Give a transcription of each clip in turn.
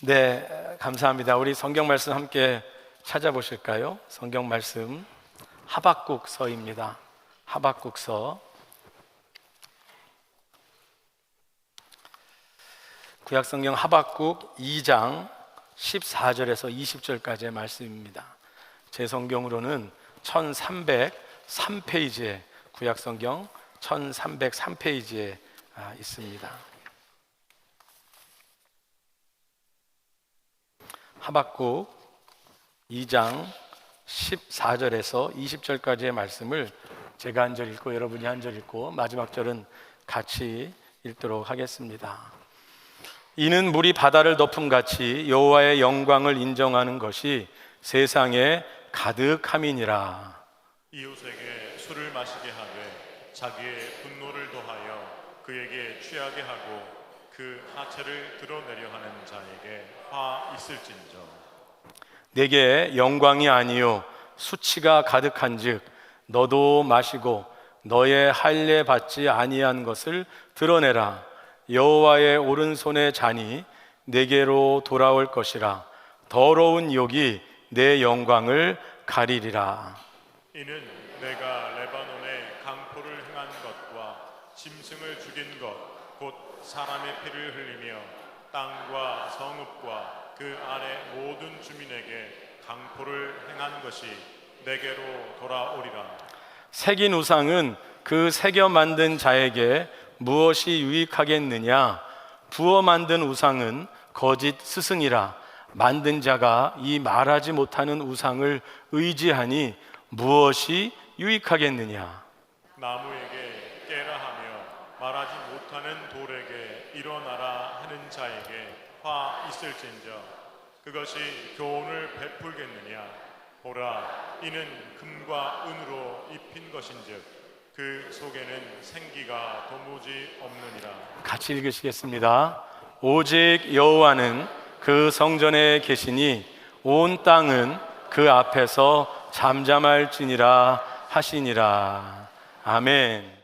네, 감사합니다. 우리 성경 말씀 함께 찾아보실까요? 성경 말씀 하박국서입니다. 하박국서 구약성경 하박국 2장 14절에서 20절까지의 말씀입니다. 제 성경으로는 1303페이지에 구약성경 1303페이지에 있습니다. 하박국 2장 14절에서 20절까지의 말씀을 제가 한 절 읽고 여러분이 한 절 읽고 마지막 절은 같이 읽도록 하겠습니다. 이는 물이 바다를 덮음같이 여호와의 영광을 인정하는 것이 세상에 가득함이니라. 이웃에게 술을 마시게 하되 자기의 분노를 더하여 그에게 취하게 하고 그 하체를 드러내려 하는 자에게 화 있을진저. 내게 영광이 아니요 수치가 가득한즉 너도 마시고 너의 할례 받지 아니한 것을 드러내라. 여호와의 오른손의 잔이 내게로 돌아올 것이라. 더러운 욕이 내 영광을 가리리라. 이는 내가 레바논에 강포를 행한 것과 짐승을 죽인 것 곧 사람의 피를 흘리며 땅과 성읍과 그 안에 모든 주민에게 강포를 행한 것이 내게로 돌아오리라. 새긴 우상은 그 새겨 만든 자에게 무엇이 유익하겠느냐? 부어 만든 우상은 거짓 스승이라. 만든 자가 이 말하지 못하는 우상을 의지하니 무엇이 유익하겠느냐? 나무에게 깨라 하며 말하지 못하는 돌에게 일어나라 하는 자에게 화 있을진저. 그것이 교훈을 베풀겠느냐? 보라, 이는 금과 은으로 입힌 것인즉 그 속에는 생기가 도무지 없느니라. 같이 읽으시겠습니다. 오직 여호와는 그 성전에 계시니 온 땅은 그 앞에서 잠잠할지니라 하시니라. 아멘.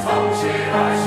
성실하신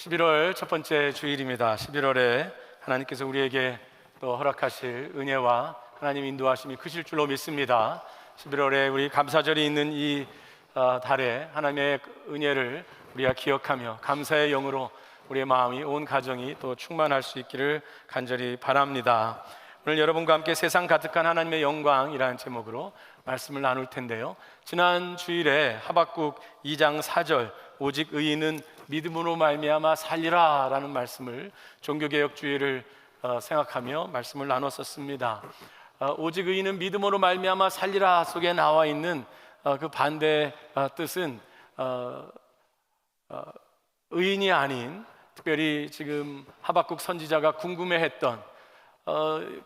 11월 첫 번째 주일입니다. 11월에 하나님께서 우리에게 또 허락하실 은혜와 하나님 인도하심이 크실 줄로 믿습니다. 11월에 우리 감사절이 있는 이 달에 하나님의 은혜를 우리가 기억하며 감사의 영으로 우리의 마음이, 온 가정이 또 충만할 수 있기를 간절히 바랍니다. 오늘 여러분과 함께 세상 가득한 하나님의 영광이라는 제목으로 말씀을 나눌 텐데요, 지난 주일에 하박국 2장 4절 오직 의인은 믿음으로 말미암아 살리라 라는 말씀을 종교개혁 주일을 생각하며 말씀을 나눴었습니다. 오직 의인은 믿음으로 말미암아 살리라 속에 나와 있는 그 반대 뜻은 의인이 아닌, 특별히 지금 하박국 선지자가 궁금해했던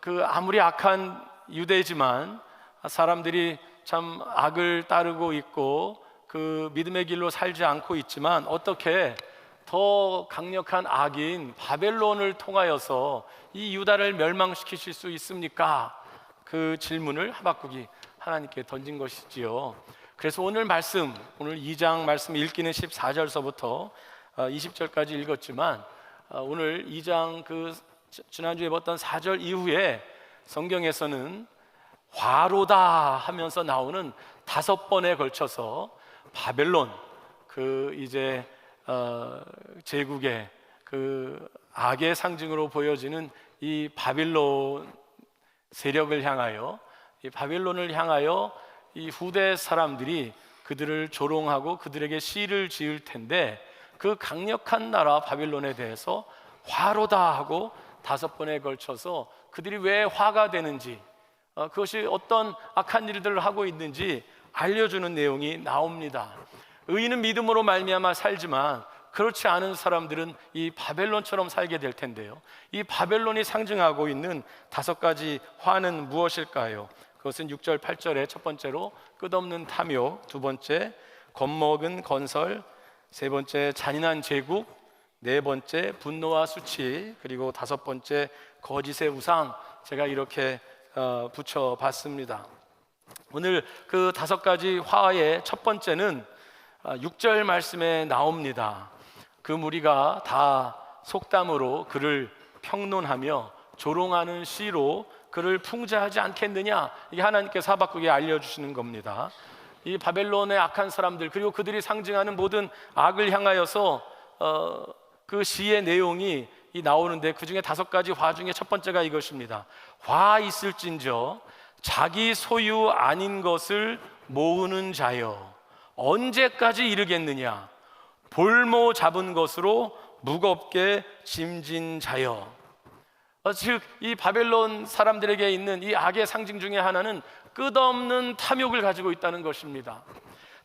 그 아무리 악한 유대지만 사람들이 참 악을 따르고 있고 그 믿음의 길로 살지 않고 있지만 어떻게 더 강력한 악인 바벨론을 통하여서 이 유다를 멸망시키실 수 있습니까? 그 질문을 하박국이 하나님께 던진 것이지요. 그래서 오늘 말씀, 오늘 2장 말씀 읽기는 14절서부터 20절까지 읽었지만 오늘 2장 그 지난주에 봤던 4절 이후에 성경에서는 화로다 하면서 나오는 5번에 걸쳐서 바벨론, 그 이제 제국의 그 악의 상징으로 보여지는 이 바빌론 세력을 향하여, 이 바빌론을 향하여 이 후대 사람들이 그들을 조롱하고 그들에게 시를 지을 텐데, 그 강력한 나라 바빌론에 대해서 화로다 하고 5번에 걸쳐서 그들이 왜 화가 되는지, 그것이 어떤 악한 일들을 하고 있는지 알려주는 내용이 나옵니다. 의인은 믿음으로 말미암아 살지만 그렇지 않은 사람들은 이 바벨론처럼 살게 될 텐데요, 이 바벨론이 상징하고 있는 5가지 화는 무엇일까요? 그것은 6절 8절에 첫 번째로 끝없는 탐욕, 두 번째 겁먹은 건설, 세 번째 잔인한 제국, 네 번째 분노와 수치, 그리고 5번째 거짓의 우상, 제가 이렇게 붙여봤습니다. 오늘 그 5가지 화의 첫 번째는 6절 말씀에 나옵니다. 그 무리가 다 속담으로 그를 평론하며 조롱하는 시로 그를 풍자하지 않겠느냐, 이게 하나님께서 하박국에 알려주시는 겁니다. 이 바벨론의 악한 사람들, 그리고 그들이 상징하는 모든 악을 향하여서 그 시의 내용이 나오는데, 그 중에 5가지 화 중에 첫 번째가 이것입니다. 화 있을진저 자기 소유 아닌 것을 모으는 자여 언제까지 이르겠느냐, 볼모 잡은 것으로 무겁게 짐진 자여. 즉 이 바벨론 사람들에게 있는 이 악의 상징 중에 하나는 끝없는 탐욕을 가지고 있다는 것입니다.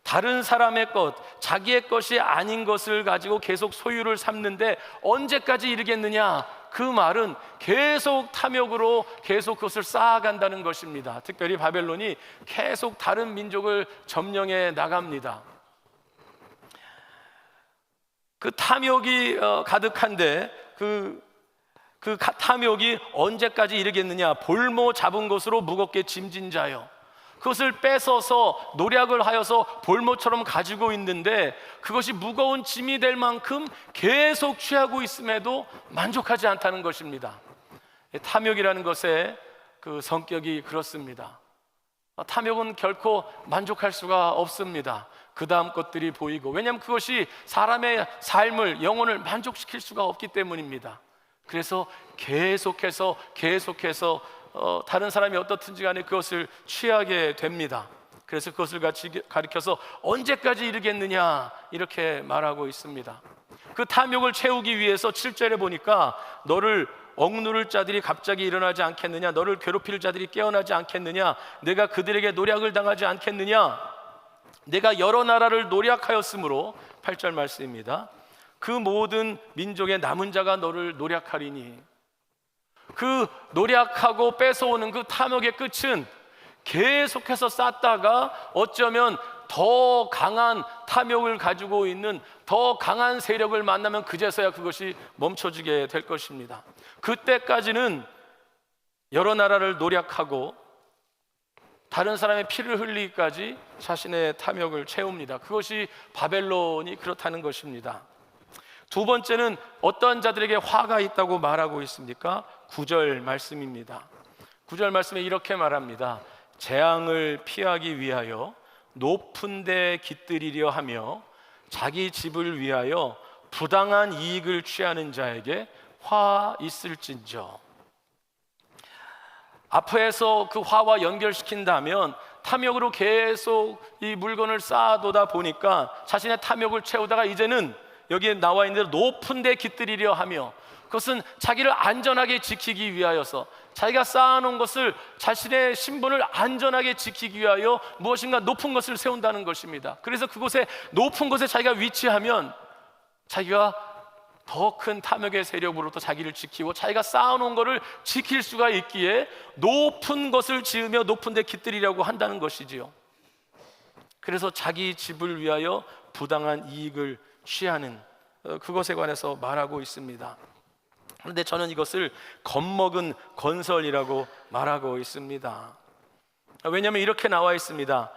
다른 사람의 것, 자기의 것이 아닌 것을 가지고 계속 소유를 삼는데 언제까지 이르겠느냐, 그 말은 계속 탐욕으로 계속 그것을 쌓아간다는 것입니다. 특별히 바벨론이 계속 다른 민족을 점령해 나갑니다. 그 탐욕이 가득한데 그 탐욕이 언제까지 이르겠느냐, 볼모 잡은 것으로 무겁게 짐진 자요. 그것을 뺏어서 노력을 하여서 볼모처럼 가지고 있는데 그것이 무거운 짐이 될 만큼 계속 취하고 있음에도 만족하지 않다는 것입니다. 탐욕이라는 것의 그 성격이 그렇습니다. 탐욕은 결코 만족할 수가 없습니다. 그 다음 것들이 보이고, 왜냐하면 그것이 사람의 삶을, 영혼을 만족시킬 수가 없기 때문입니다. 그래서 계속해서 다른 사람이 어떻든지 간에 그것을 취하게 됩니다. 그래서 그것을 같이 가리켜서 언제까지 이르겠느냐 이렇게 말하고 있습니다. 그 탐욕을 채우기 위해서 7절에 보니까 너를 억누를 자들이 갑자기 일어나지 않겠느냐, 너를 괴롭힐 자들이 깨어나지 않겠느냐, 내가 그들에게 노략을 당하지 않겠느냐, 내가 여러 나라를 노략하였으므로, 8절 말씀입니다. 그 모든 민족의 남은 자가 너를 노략하리니. 그 노략하고 뺏어오는 그 탐욕의 끝은 계속해서 쌓다가 어쩌면 더 강한 탐욕을 가지고 있는 더 강한 세력을 만나면 그제서야 그것이 멈춰지게 될 것입니다. 그때까지는 여러 나라를 노략하고 다른 사람의 피를 흘리기까지 자신의 탐욕을 채웁니다. 그것이 바벨론이 그렇다는 것입니다. 두 번째는 어떠한 자들에게 화가 있다고 말하고 있습니까? 9절 말씀입니다. 9절 말씀에 이렇게 말합니다. 재앙을 피하기 위하여 높은 데 깃들이려 하며 자기 집을 위하여 부당한 이익을 취하는 자에게 화 있을진저. 앞에서 그 화와 연결시킨다면 탐욕으로 계속 이 물건을 쌓아두다 보니까 자신의 탐욕을 채우다가 이제는 여기에 나와 있는 대로 높은 데 깃들이려 하며, 그것은 자기를 안전하게 지키기 위하여서, 자기가 쌓아놓은 것을, 자신의 신분을 안전하게 지키기 위하여 무엇인가 높은 것을 세운다는 것입니다. 그래서 그곳에, 높은 곳에 자기가 위치하면 자기가 더 큰 탐욕의 세력으로부터 자기를 지키고 자기가 쌓아놓은 것을 지킬 수가 있기에 높은 것을 지으며 높은 데 깃들이려고 한다는 것이지요. 그래서 자기 집을 위하여 부당한 이익을 취하는, 그것에 관해서 말하고 있습니다. 그런데 저는 이것을 겁먹은 건설이라고 말하고 있습니다. 왜냐하면 이렇게 나와 있습니다.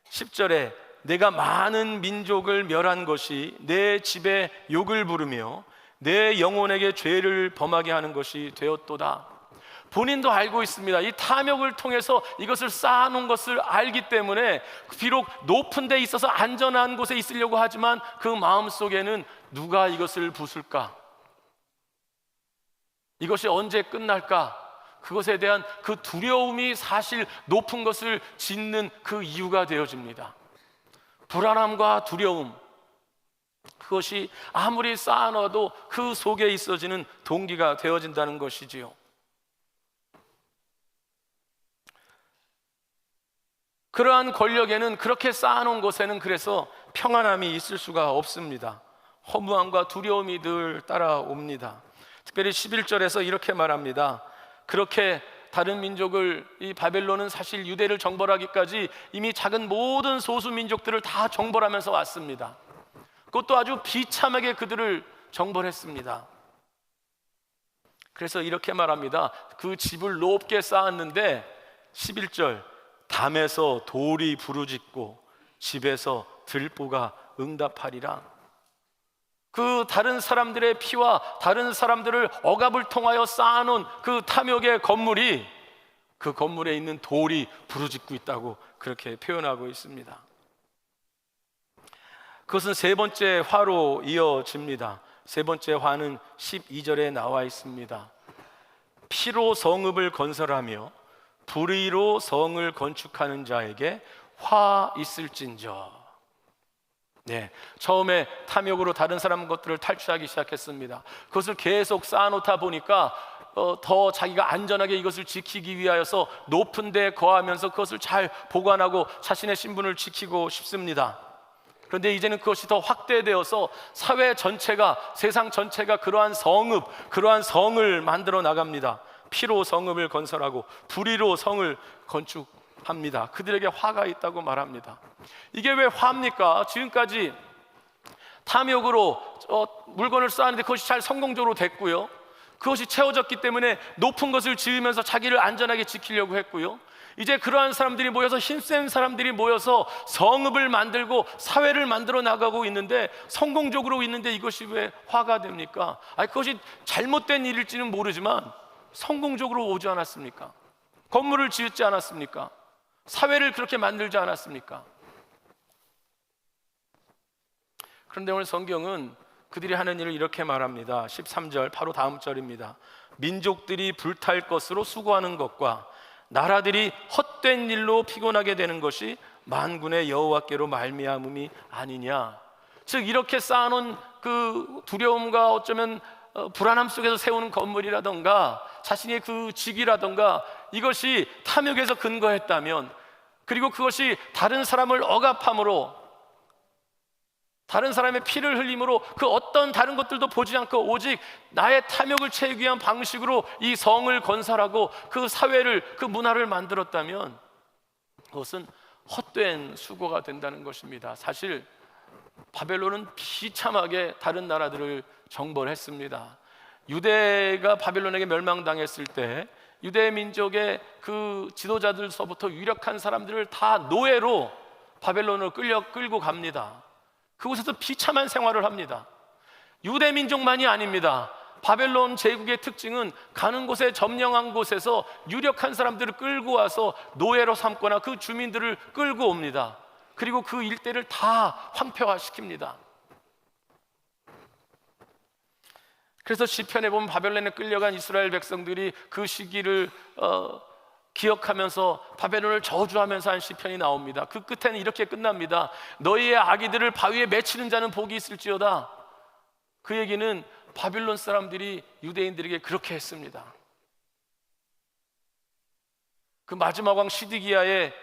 10절에 내가 많은 민족을 멸한 것이 내 집에 욕을 부르며 내 영혼에게 죄를 범하게 하는 것이 되었도다. 본인도 알고 있습니다. 이 탐욕을 통해서 이것을 쌓아놓은 것을 알기 때문에 비록 높은 데 있어서 안전한 곳에 있으려고 하지만 그 마음속에는 누가 이것을 부술까? 이것이 언제 끝날까? 그것에 대한 그 두려움이 사실 높은 것을 짓는 그 이유가 되어집니다. 불안함과 두려움, 그것이 아무리 쌓아놔도 그 속에 있어지는 동기가 되어진다는 것이지요. 그러한 권력에는, 그렇게 쌓아놓은 곳에는 그래서 평안함이 있을 수가 없습니다. 허무함과 두려움이 늘 따라옵니다. 특별히 11절에서 이렇게 말합니다. 그렇게 다른 민족을, 이 바벨론은 사실 유대를 정벌하기까지 이미 작은 모든 소수 민족들을 다 정벌하면서 왔습니다. 그것도 아주 비참하게 그들을 정벌했습니다. 그래서 이렇게 말합니다. 그 집을 높게 쌓았는데 11절, 담에서 돌이 부르짖고 집에서 들보가 응답하리라. 그 다른 사람들의 피와 다른 사람들을 억압을 통하여 쌓아놓은 그 탐욕의 건물이, 그 건물에 있는 돌이 부르짖고 있다고 그렇게 표현하고 있습니다. 그것은 세 번째 화로 이어집니다. 세 번째 화는 12절에 나와 있습니다. 피로 성읍을 건설하며 불의로 성을 건축하는 자에게 화 있을진저. 네, 처음에 탐욕으로 다른 사람 것들을 탈취하기 시작했습니다. 그것을 계속 쌓아놓다 보니까 더 자기가 안전하게 이것을 지키기 위하여서 높은 데 거하면서 그것을 잘 보관하고 자신의 신분을 지키고 싶습니다. 그런데 이제는 그것이 더 확대되어서 사회 전체가, 세상 전체가 그러한 성읍, 그러한 성을 만들어 나갑니다. 피로 성읍을 건설하고 불의로 성을 건축합니다. 그들에게 화가 있다고 말합니다. 이게 왜 화입니까? 지금까지 탐욕으로 물건을 쌓았는데 그것이 잘 성공적으로 됐고요, 그것이 채워졌기 때문에 높은 것을 지으면서 자기를 안전하게 지키려고 했고요, 이제 그러한 사람들이 모여서, 힘센 사람들이 모여서 성읍을 만들고 사회를 만들어 나가고 있는데, 성공적으로 있는데 이것이 왜 화가 됩니까? 그것이 잘못된 일일지는 모르지만 성공적으로 오지 않았습니까? 건물을 지었지 않았습니까? 사회를 그렇게 만들지 않았습니까? 그런데 오늘 성경은 그들이 하는 일을 이렇게 말합니다. 13절, 바로 다음 절입니다. 민족들이 불탈 것으로 수고하는 것과 나라들이 헛된 일로 피곤하게 되는 것이 만군의 여호와께로 말미암음이 아니냐. 즉, 이렇게 쌓아놓은 그 두려움과 어쩌면 불안함 속에서 세우는 건물이라던가 자신의 그 직위라던가, 이것이 탐욕에서 근거했다면, 그리고 그것이 다른 사람을 억압함으로, 다른 사람의 피를 흘림으로, 그 어떤 다른 것들도 보지 않고 오직 나의 탐욕을 채우기 위한 방식으로 이 성을 건설하고 그 사회를, 그 문화를 만들었다면 그것은 헛된 수고가 된다는 것입니다. 사실 바벨론은 비참하게 다른 나라들을 정벌했습니다. 유대가 바벨론에게 멸망당했을 때 유대 민족의 그 지도자들서부터 유력한 사람들을 다 노예로 바벨론으로 끌고 갑니다. 그곳에서 비참한 생활을 합니다. 유대 민족만이 아닙니다. 바벨론 제국의 특징은 가는 곳에 점령한 곳에서 유력한 사람들을 끌고 와서 노예로 삼거나 그 주민들을 끌고 옵니다. 그리고 그 일대를 다 황폐화시킵니다. 그래서 시편에 보면 바벨론에 끌려간 이스라엘 백성들이 그 시기를 기억하면서 바벨론을 저주하면서 한 시편이 나옵니다. 그 끝에는 이렇게 끝납니다. 너희의 아기들을 바위에 맺히는 자는 복이 있을지어다. 그 얘기는 바빌론 사람들이 유대인들에게 그렇게 했습니다. 그 마지막 왕 시드기야의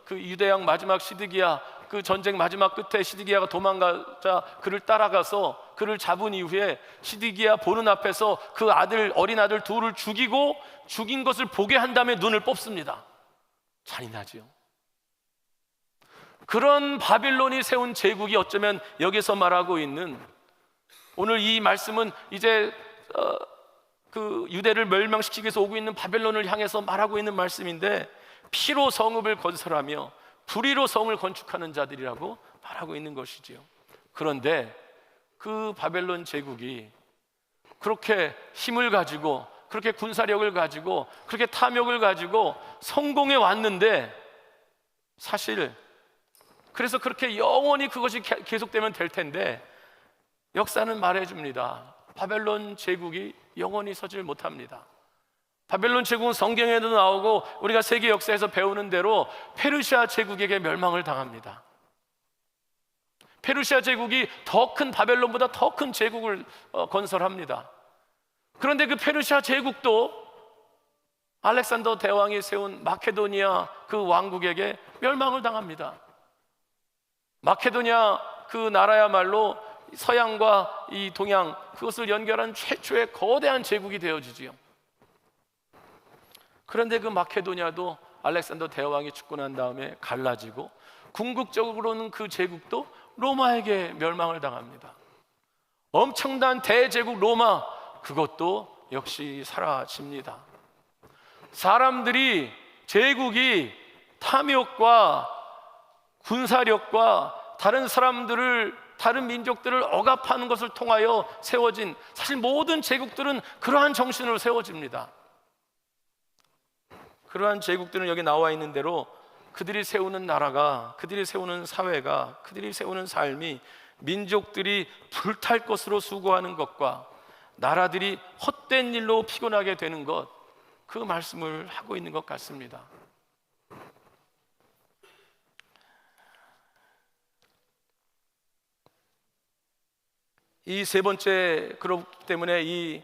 그 유대왕 마지막 시드기야, 그 전쟁 마지막 끝에 시드기야가 도망가자 그를 따라가서 그를 잡은 이후에 시드기야 보는 앞에서 그 어린 아들 둘을 죽이고 죽인 것을 보게 한 다음에 눈을 뽑습니다. 잔인하지요. 그런 바빌론이 세운 제국이 어쩌면 여기서 말하고 있는, 오늘 이 말씀은 이제 그 유대를 멸망시키기 위해서 오고 있는 바벨론을 향해서 말하고 있는 말씀인데, 피로 성읍을 건설하며 불의로 성을 건축하는 자들이라고 말하고 있는 것이지요. 그런데 그 바벨론 제국이 그렇게 힘을 가지고, 그렇게 군사력을 가지고, 그렇게 탐욕을 가지고 성공해 왔는데, 사실 그래서 그렇게 영원히 그것이 계속되면 될 텐데, 역사는 말해줍니다. 바벨론 제국이 영원히 서질 못합니다. 바벨론 제국은 성경에도 나오고 우리가 세계 역사에서 배우는 대로 페르시아 제국에게 멸망을 당합니다. 페르시아 제국이 더 큰 바벨론보다 더 큰 제국을 건설합니다. 그런데 그 페르시아 제국도 알렉산더 대왕이 세운 마케도니아 그 왕국에게 멸망을 당합니다. 마케도니아 그 나라야말로 서양과 이 동양, 그것을 연결한 최초의 거대한 제국이 되어지지요. 그런데 그 마케도니아도 알렉산더 대왕이 죽고 난 다음에 갈라지고, 궁극적으로는 그 제국도 로마에게 멸망을 당합니다. 엄청난 대제국 로마, 그것도 역시 사라집니다. 사람들이, 제국이 탐욕과 군사력과 다른 민족들을 억압하는 것을 통하여 세워진, 사실 모든 제국들은 그러한 정신으로 세워집니다. 그러한 제국들은 여기 나와 있는 대로 그들이 세우는 나라가, 그들이 세우는 사회가, 그들이 세우는 삶이 민족들이 불탈 것으로 수고하는 것과 나라들이 헛된 일로 피곤하게 되는 것, 그 말씀을 하고 있는 것 같습니다. 이 세 번째, 그렇기 때문에 이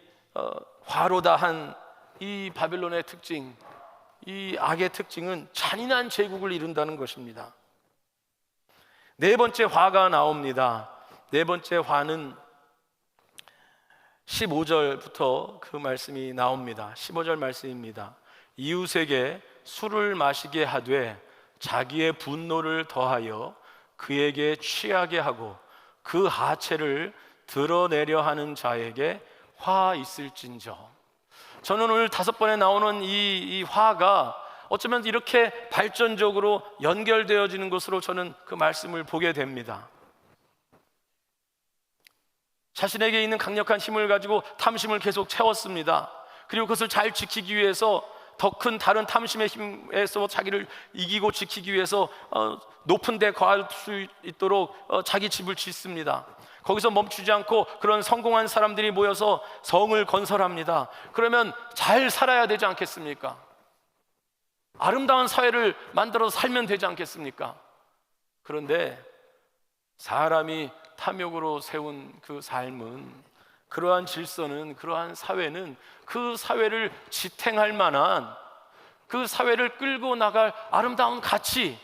화로다한 이 바빌론의 특징, 이 악의 특징은 잔인한 제국을 이룬다는 것입니다. 네 번째 화가 나옵니다. 네 번째 화는 15절부터 그 말씀이 나옵니다. 15절 말씀입니다. 이웃에게 술을 마시게 하되 자기의 분노를 더하여 그에게 취하게 하고 그 하체를 드러내려 하는 자에게 화 있을진저. 저는 오늘 5번에 나오는 이 화가 어쩌면 이렇게 발전적으로 연결되어지는 것으로 저는 그 말씀을 보게 됩니다. 자신에게 있는 강력한 힘을 가지고 탐심을 계속 채웠습니다. 그리고 그것을 잘 지키기 위해서, 더 큰 다른 탐심의 힘에서 자기를 이기고 지키기 위해서 높은 데 거할 수 있도록 자기 집을 짓습니다. 거기서 멈추지 않고 그런 성공한 사람들이 모여서 성을 건설합니다. 그러면 잘 살아야 되지 않겠습니까? 아름다운 사회를 만들어서 살면 되지 않겠습니까? 그런데 사람이 탐욕으로 세운 그 삶은, 그러한 질서는, 그러한 사회는 그 사회를 지탱할 만한, 그 사회를 끌고 나갈 아름다운 가치,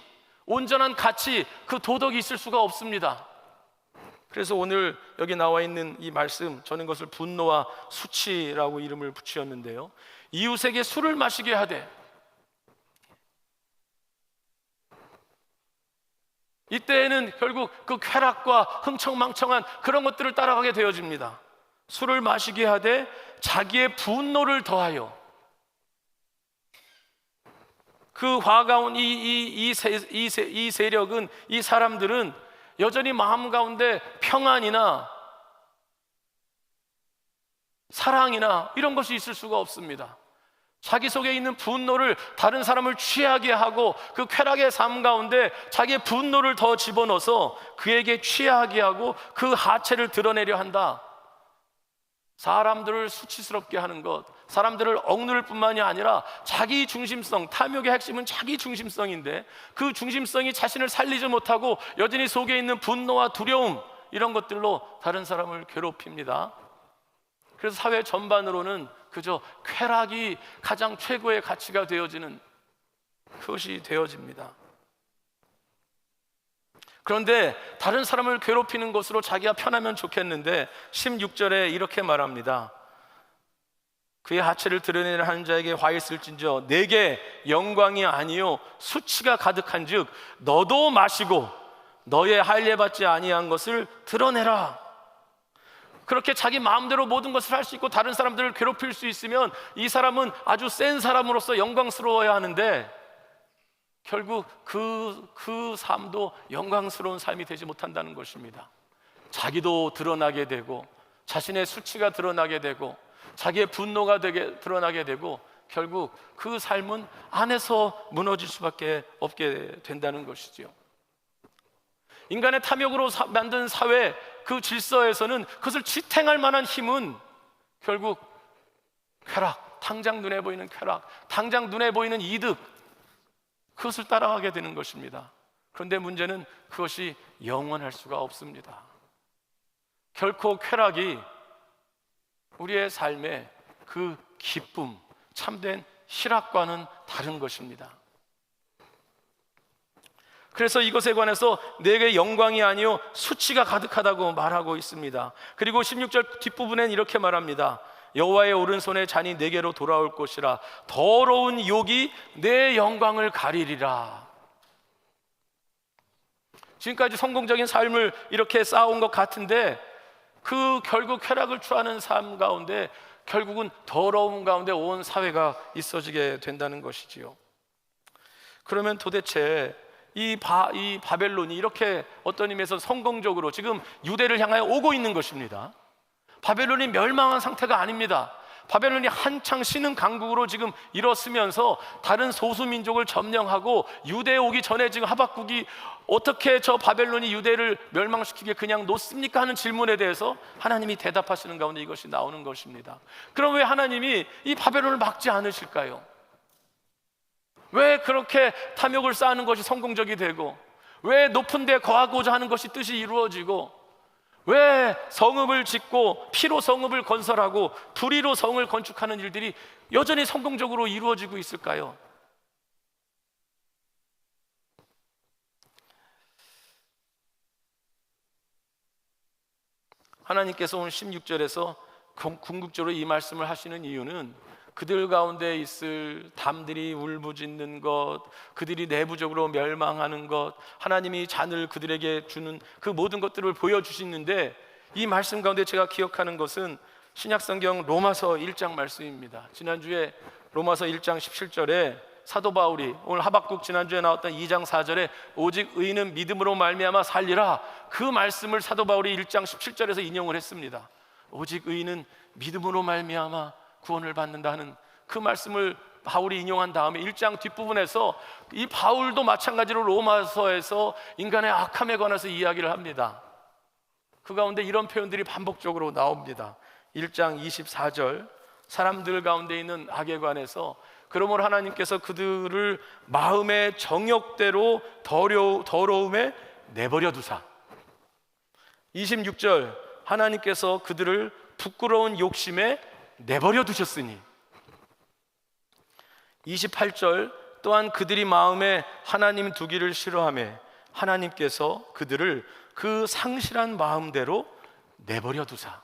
온전한 가치, 그 도덕이 있을 수가 없습니다. 그래서 오늘 여기 나와 있는 이 말씀, 저는 그것을 분노와 수치라고 이름을 붙였는데요, 이웃에게 술을 마시게 하되, 이때에는 결국 그 쾌락과 흥청망청한 그런 것들을 따라가게 되어집니다. 술을 마시게 하되 자기의 분노를 더하여, 그 화가운 이 세력은, 이 사람들은 여전히 마음 가운데 평안이나 사랑이나 이런 것이 있을 수가 없습니다. 자기 속에 있는 분노를 다른 사람을 취하게 하고 그 쾌락의 삶 가운데 자기의 분노를 더 집어넣어서 그에게 취하게 하고 그 하체를 드러내려 한다. 사람들을 수치스럽게 하는 것, 사람들을 억누를 뿐만이 아니라 자기 중심성, 탐욕의 핵심은 자기 중심성인데 그 중심성이 자신을 살리지 못하고 여전히 속에 있는 분노와 두려움, 이런 것들로 다른 사람을 괴롭힙니다. 그래서 사회 전반으로는 그저 쾌락이 가장 최고의 가치가 되어지는 그것이 되어집니다. 그런데 다른 사람을 괴롭히는 것으로 자기가 편하면 좋겠는데 16절에 이렇게 말합니다. 그의 하체를 드러내는 하는 자에게 화 있을진저 내게 영광이 아니요 수치가 가득한 즉 너도 마시고 너의 할례 받지 아니한 것을 드러내라. 그렇게 자기 마음대로 모든 것을 할 수 있고 다른 사람들을 괴롭힐 수 있으면 이 사람은 아주 센 사람으로서 영광스러워야 하는데 결국 그 삶도 영광스러운 삶이 되지 못한다는 것입니다. 자기도 드러나게 되고 자신의 수치가 드러나게 되고 자기의 분노가 드러나게 되고 결국 그 삶은 안에서 무너질 수밖에 없게 된다는 것이지요. 인간의 탐욕으로 만든 사회, 그 질서에서는 그것을 지탱할 만한 힘은 결국 쾌락, 당장 눈에 보이는 쾌락, 당장 눈에 보이는 이득, 그것을 따라가게 되는 것입니다. 그런데 문제는 그것이 영원할 수가 없습니다. 결코 쾌락이 우리의 삶의 그 기쁨, 참된 희락과는 다른 것입니다. 그래서 이것에 관해서 내게 영광이 아니요 수치가 가득하다고 말하고 있습니다. 그리고 16절 뒷부분엔 이렇게 말합니다. 여호와의 오른손에 잔이 내게로 돌아올 것이라 더러운 욕이 내 영광을 가리리라. 지금까지 성공적인 삶을 이렇게 쌓아온 것 같은데 그 결국 쾌락을 취하는 삶 가운데 결국은 더러움 가운데 온 사회가 있어지게 된다는 것이지요. 그러면 도대체 이 바벨론이 이렇게 어떤 의미에서 성공적으로 지금 유대를 향하여 오고 있는 것입니다. 바벨론이 멸망한 상태가 아닙니다. 바벨론이 한창 신흥 강국으로 지금 일어서면서 다른 소수민족을 점령하고 유대에 오기 전에 지금 하박국이 어떻게 저 바벨론이 유대를 멸망시키게 그냥 놓습니까? 하는 질문에 대해서 하나님이 대답하시는 가운데 이것이 나오는 것입니다. 그럼 왜 하나님이 이 바벨론을 막지 않으실까요? 왜 그렇게 탐욕을 쌓는 것이 성공적이 되고 왜 높은 데 거하고자 하는 것이 뜻이 이루어지고 왜 성읍을 짓고 피로 성읍을 건설하고 불의로 성을 건축하는 일들이 여전히 성공적으로 이루어지고 있을까요? 하나님께서 오늘 16절에서 궁극적으로 이 말씀을 하시는 이유는 그들 가운데 있을 담들이 울부짖는 것, 그들이 내부적으로 멸망하는 것, 하나님이 잔을 그들에게 주는 그 모든 것들을 보여주시는데 이 말씀 가운데 제가 기억하는 것은 신약성경 로마서 1장 말씀입니다. 지난주에 로마서 1장 17절에 사도 바울이 오늘 하박국 지난주에 나왔던 2장 4절에 오직 의인은 믿음으로 말미암아 살리라, 그 말씀을 사도 바울이 1장 17절에서 인용을 했습니다. 오직 의인은 믿음으로 말미암아 구원을 받는다 하는 그 말씀을 바울이 인용한 다음에 1장 뒷부분에서 이 바울도 마찬가지로 로마서에서 인간의 악함에 관해서 이야기를 합니다. 그 가운데 이런 표현들이 반복적으로 나옵니다. 1장 24절 사람들 가운데 있는 악에 관해서 그러므로 하나님께서 그들을 마음의 정욕대로 더러움에 내버려 두사. 26절 하나님께서 그들을 부끄러운 욕심에 내버려 두셨으니. 28절 또한 그들이 마음에 하나님 두기를 싫어하며 하나님께서 그들을 그 상실한 마음대로 내버려 두사.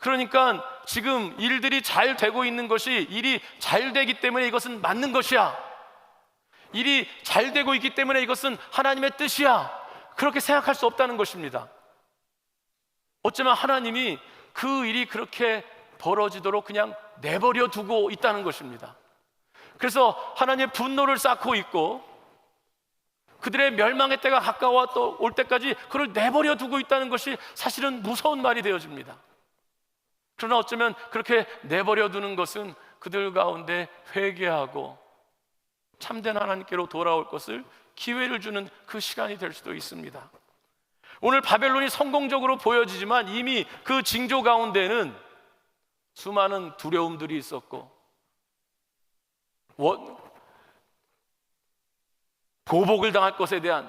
그러니까 지금 일들이 잘 되고 있는 것이 일이 잘 되기 때문에 이것은 맞는 것이야, 일이 잘 되고 있기 때문에 이것은 하나님의 뜻이야, 그렇게 생각할 수 없다는 것입니다. 어쩌면 하나님이 그 일이 그렇게 벌어지도록 그냥 내버려 두고 있다는 것입니다. 그래서 하나님의 분노를 쌓고 있고 그들의 멸망의 때가 가까워 올 때까지 그걸 내버려 두고 있다는 것이 사실은 무서운 말이 되어집니다. 그러나 어쩌면 그렇게 내버려 두는 것은 그들 가운데 회개하고 참된 하나님께로 돌아올 것을 기회를 주는 그 시간이 될 수도 있습니다. 오늘 바벨론이 성공적으로 보여지지만 이미 그 징조 가운데는 수많은 두려움들이 있었고 보복을 당할 것에 대한,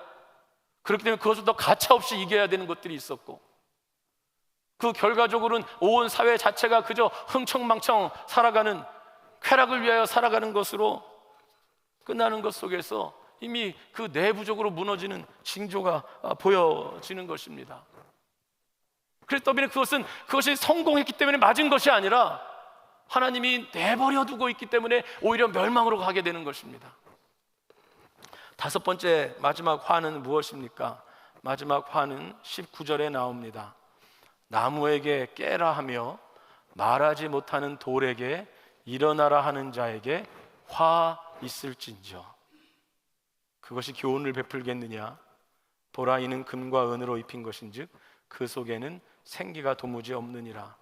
그렇기 때문에 그것을 더 가차없이 이겨야 되는 것들이 있었고, 그 결과적으로는 온 사회 자체가 그저 흥청망청 살아가는, 쾌락을 위하여 살아가는 것으로 끝나는 것 속에서 이미 그 내부적으로 무너지는 징조가 보여지는 것입니다. 그래서 더비는 그것이 성공했기 때문에 맞은 것이 아니라 하나님이 내버려 두고 있기 때문에 오히려 멸망으로 가게 되는 것입니다. 다섯 번째 마지막 화는 무엇입니까? 마지막 화는 19절에 나옵니다. 나무에게 깨라 하며 말하지 못하는 돌에게 일어나라 하는 자에게 화 있을진저. 그것이 교훈을 베풀겠느냐? 보라, 이는 금과 은으로 입힌 것인즉 그 속에는 생기가 도무지 없느니라.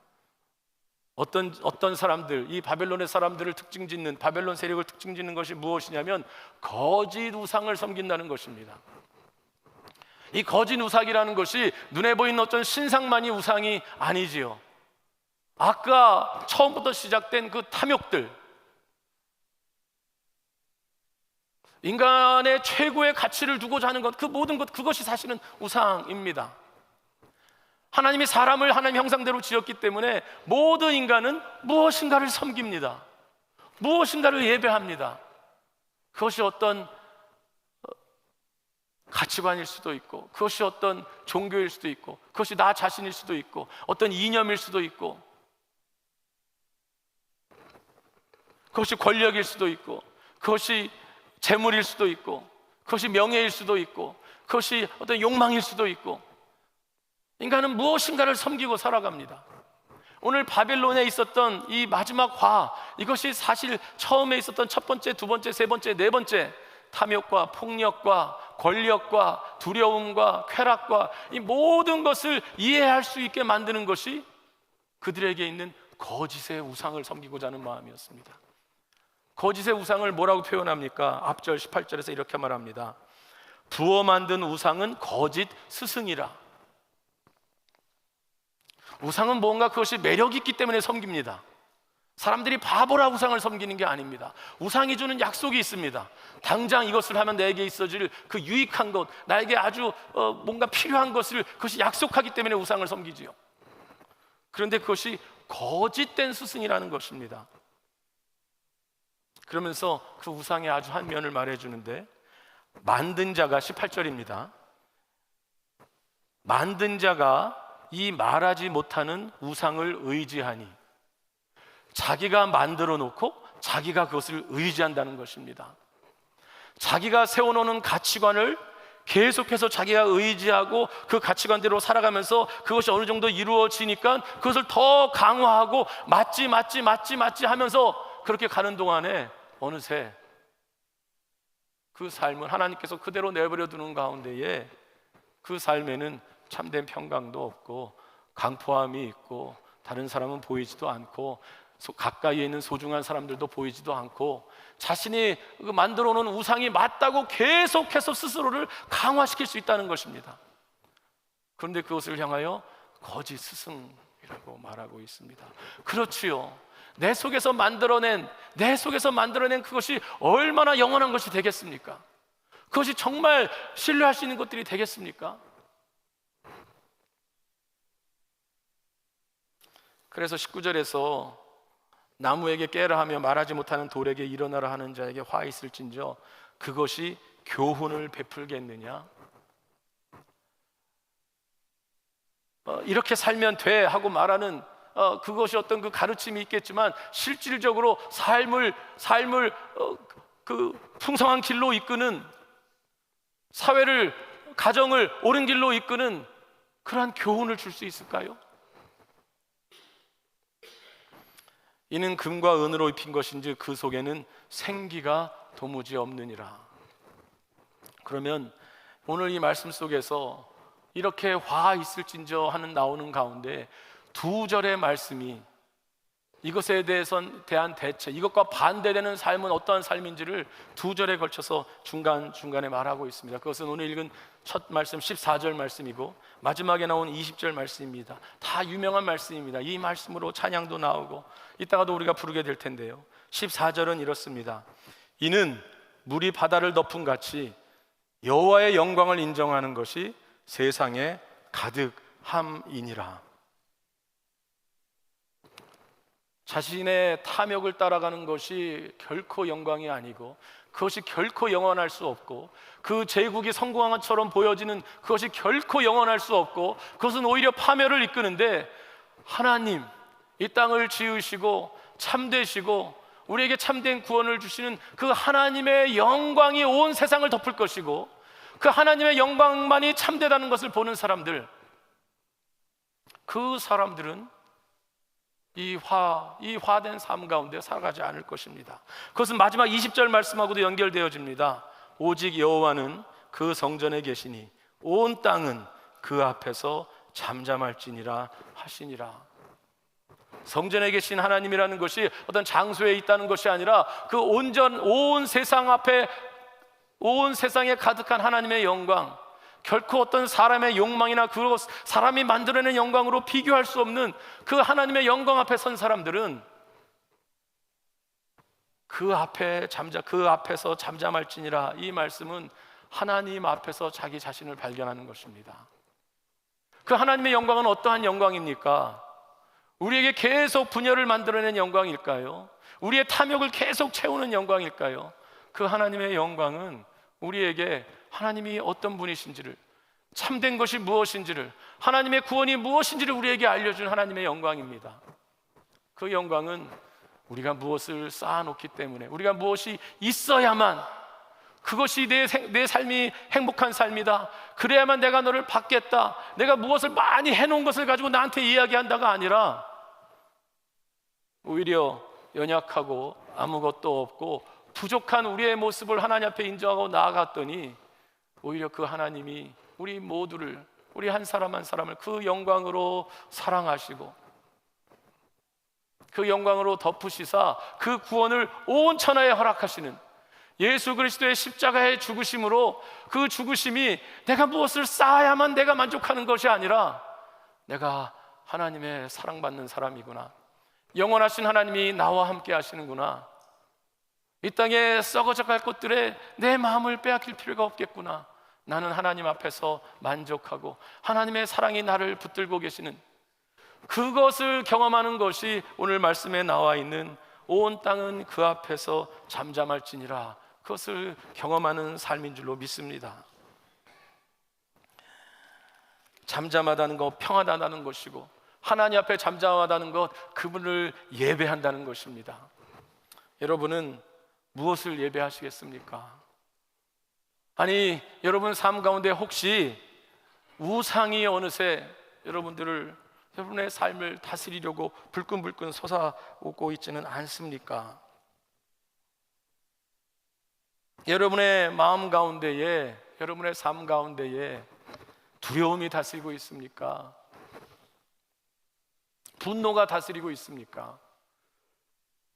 어떤 사람들, 이 바벨론의 사람들을 특징 짓는, 바벨론 세력을 특징 짓는 것이 무엇이냐면 거짓 우상을 섬긴다는 것입니다. 이 거짓 우상이라는 것이 눈에 보이는 어떤 신상만이 우상이 아니지요. 아까 처음부터 시작된 그 탐욕들, 인간의 최고의 가치를 두고자 하는 것, 그 모든 것, 그것이 사실은 우상입니다. 하나님이 사람을 하나님 형상대로 지었기 때문에 모든 인간은 무엇인가를 섬깁니다. 무엇인가를 예배합니다. 그것이 어떤 가치관일 수도 있고, 그것이 어떤 종교일 수도 있고, 그것이 나 자신일 수도 있고, 어떤 이념일 수도 있고, 그것이 권력일 수도 있고, 그것이 재물일 수도 있고, 그것이 명예일 수도 있고, 그것이 어떤 욕망일 수도 있고, 인간은 무엇인가를 섬기고 살아갑니다. 오늘 바벨론에 있었던 이 마지막 화, 이것이 사실 처음에 있었던 첫 번째, 두 번째, 세 번째, 네 번째 탐욕과 폭력과 권력과 두려움과 쾌락과 이 모든 것을 이해할 수 있게 만드는 것이 그들에게 있는 거짓의 우상을 섬기고자 하는 마음이었습니다. 거짓의 우상을 뭐라고 표현합니까? 앞절 18절에서 이렇게 말합니다. 부어 만든 우상은 거짓 스승이라. 우상은 뭔가 그것이 매력 있기 때문에 섬깁니다. 사람들이 바보라 우상을 섬기는 게 아닙니다. 우상이 주는 약속이 있습니다. 당장 이것을 하면 내게 있어질 그 유익한 것, 나에게 아주 뭔가 필요한 것을 그것이 약속하기 때문에 우상을 섬기지요. 그런데 그것이 거짓된 스승이라는 것입니다. 그러면서 그 우상의 아주 한 면을 말해주는데, 만든 자가 18절입니다. 만든 자가 이 말하지 못하는 우상을 의지하니, 자기가 만들어 놓고 자기가 그것을 의지한다는 것입니다. 자기가 세워놓는 가치관을 계속해서 자기가 의지하고 그 가치관대로 살아가면서 그것이 어느 정도 이루어지니까 그것을 더 강화하고 맞지 하면서 그렇게 가는 동안에 어느새 그 삶은 하나님께서 그대로 내버려 두는 가운데에 그 삶에는 참된 평강도 없고 강포함이 있고, 다른 사람은 보이지도 않고, 가까이에 있는 소중한 사람들도 보이지도 않고, 자신이 만들어 놓은 우상이 맞다고 계속해서 스스로를 강화시킬 수 있다는 것입니다. 그런데 그것을 향하여 거짓 스승이라고 말하고 있습니다. 그렇지요. 내 속에서 만들어낸 그것이 얼마나 영원한 것이 되겠습니까? 그것이 정말 신뢰할 수 있는 것들이 되겠습니까? 그래서 19절에서 나무에게 깨라 하며 말하지 못하는 돌에게 일어나라 하는 자에게 화 있을진저 그것이 교훈을 베풀겠느냐? 이렇게 살면 돼 하고 말하는 그것이 어떤 그 가르침이 있겠지만, 실질적으로 삶을 그 풍성한 길로 이끄는, 사회를, 가정을 옳은 길로 이끄는 그러한 교훈을 줄 수 있을까요? 이는 금과 은으로 입힌 것인지 그 속에는 생기가 도무지 없느니라. 그러면 오늘 이 말씀 속에서 이렇게 화 있을진저 하는 나오는 가운데 두 절의 말씀이 이것에 대한 대체, 이것과 반대되는 삶은 어떠한 삶인지를 두 절에 걸쳐서 중간중간에 말하고 있습니다. 그것은 오늘 읽은 첫 말씀 14절 말씀이고 마지막에 나온 20절 말씀입니다. 다 유명한 말씀입니다. 이 말씀으로 찬양도 나오고 이따가도 우리가 부르게 될 텐데요, 14절은 이렇습니다. 이는 물이 바다를 덮은 같이 여호와의 영광을 인정하는 것이 세상에 가득함이니라. 자신의 탐욕을 따라가는 것이 결코 영광이 아니고, 그것이 결코 영원할 수 없고, 그 제국이 성공한 것처럼 보여지는 그것이 결코 영원할 수 없고, 그것은 오히려 파멸을 이끄는데, 하나님 이 땅을 지으시고 참되시고 우리에게 참된 구원을 주시는 그 하나님의 영광이 온 세상을 덮을 것이고, 그 하나님의 영광만이 참되다는 것을 보는 사람들, 그 사람들은 이 화된 삶 가운데 살아가지 않을 것입니다. 그것은 마지막 20절 말씀하고도 연결되어집니다. 오직 여호와는 그 성전에 계시니 온 땅은 그 앞에서 잠잠할지니라 하시니라. 성전에 계신 하나님이라는 것이 어떤 장소에 있다는 것이 아니라 그 온 세상 앞에, 온 세상에 가득한 하나님의 영광, 결코 어떤 사람의 욕망이나 그 사람이 만들어낸 영광으로 비교할 수 없는 그 하나님의 영광 앞에 선 사람들은 그 앞에서 잠잠할지니라. 이 말씀은 하나님 앞에서 자기 자신을 발견하는 것입니다. 그 하나님의 영광은 어떠한 영광입니까? 우리에게 계속 분열을 만들어낸 영광일까요? 우리의 탐욕을 계속 채우는 영광일까요? 그 하나님의 영광은 우리에게 하나님이 어떤 분이신지를, 참된 것이 무엇인지를, 하나님의 구원이 무엇인지를 우리에게 알려준 하나님의 영광입니다. 그 영광은 우리가 무엇을 쌓아놓기 때문에, 우리가 무엇이 있어야만 그것이 내 삶이 행복한 삶이다, 그래야만 내가 너를 받겠다, 내가 무엇을 많이 해놓은 것을 가지고 나한테 이야기한다가 아니라, 오히려 연약하고 아무것도 없고 부족한 우리의 모습을 하나님 앞에 인정하고 나아갔더니 오히려 그 하나님이 우리 모두를, 우리 한 사람 한 사람을 그 영광으로 사랑하시고 그 영광으로 덮으시사 그 구원을 온 천하에 허락하시는 예수 그리스도의 십자가의 죽으심으로, 그 죽으심이 내가 무엇을 쌓아야만 내가 만족하는 것이 아니라 내가 하나님의 사랑받는 사람이구나, 영원하신 하나님이 나와 함께 하시는구나, 이 땅에 썩어져 갈 것들에 내 마음을 빼앗길 필요가 없겠구나, 나는 하나님 앞에서 만족하고 하나님의 사랑이 나를 붙들고 계시는 그것을 경험하는 것이 오늘 말씀에 나와 있는 온 땅은 그 앞에서 잠잠할지니라, 그것을 경험하는 삶인 줄로 믿습니다. 잠잠하다는 것, 평안하다는 것이고, 하나님 앞에 잠잠하다는 것, 그분을 예배한다는 것입니다. 여러분은 무엇을 예배하시겠습니까? 아니, 여러분 삶 가운데 혹시 우상이 어느새 여러분의 삶을 다스리려고 불끈불끈 솟아오고 있지는 않습니까? 여러분의 마음 가운데에, 여러분의 삶 가운데에 두려움이 다스리고 있습니까? 분노가 다스리고 있습니까?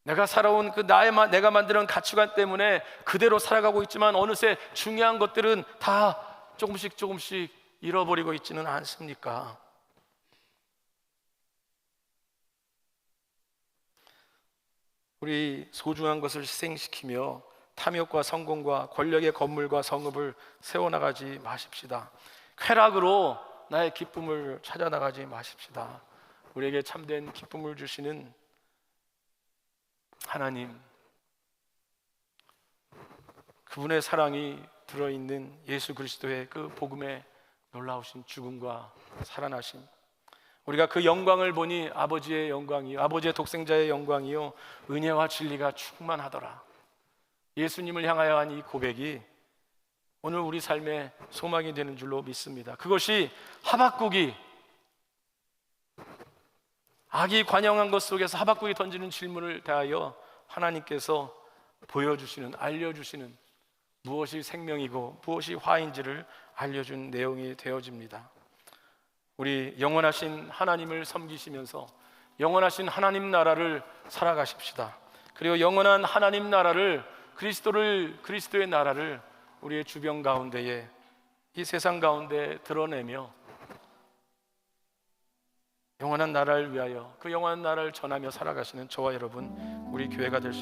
내가 살아온 내가 만드는 가치관 때문에 그대로 살아가고 있지만 어느새 중요한 것들은 다 조금씩 잃어버리고 있지는 않습니까? 우리 소중한 것을 희생시키며 탐욕과 성공과 권력의 건물과 성읍을 세워나가지 마십시다. 쾌락으로 나의 기쁨을 찾아나가지 마십시다. 우리에게 참된 기쁨을 주시는 하나님, 그분의 사랑이 들어있는 예수 그리스도의 그 복음의 놀라우신 죽음과 살아나심, 우리가 그 영광을 보니 아버지의 영광이요, 아버지의 독생자의 영광이요, 은혜와 진리가 충만하더라. 예수님을 향하여 한 이 고백이 오늘 우리 삶의 소망이 되는 줄로 믿습니다. 그것이 하박국이 악이 관영한 것 속에서 하박국이 던지는 질문을 대하여 하나님께서 보여주시는, 알려주시는 무엇이 생명이고 무엇이 화인지를 알려준 내용이 되어집니다. 우리 영원하신 하나님을 섬기시면서 영원하신 하나님 나라를 살아가십시다. 그리고 영원한 하나님 나라를, 그리스도의 나라를 우리의 주변 가운데에, 이 세상 가운데 드러내며 영원한 나라를 위하여, 그 영원한 나라를 전하며 살아가시는 저와 여러분, 우리 교회가 될 수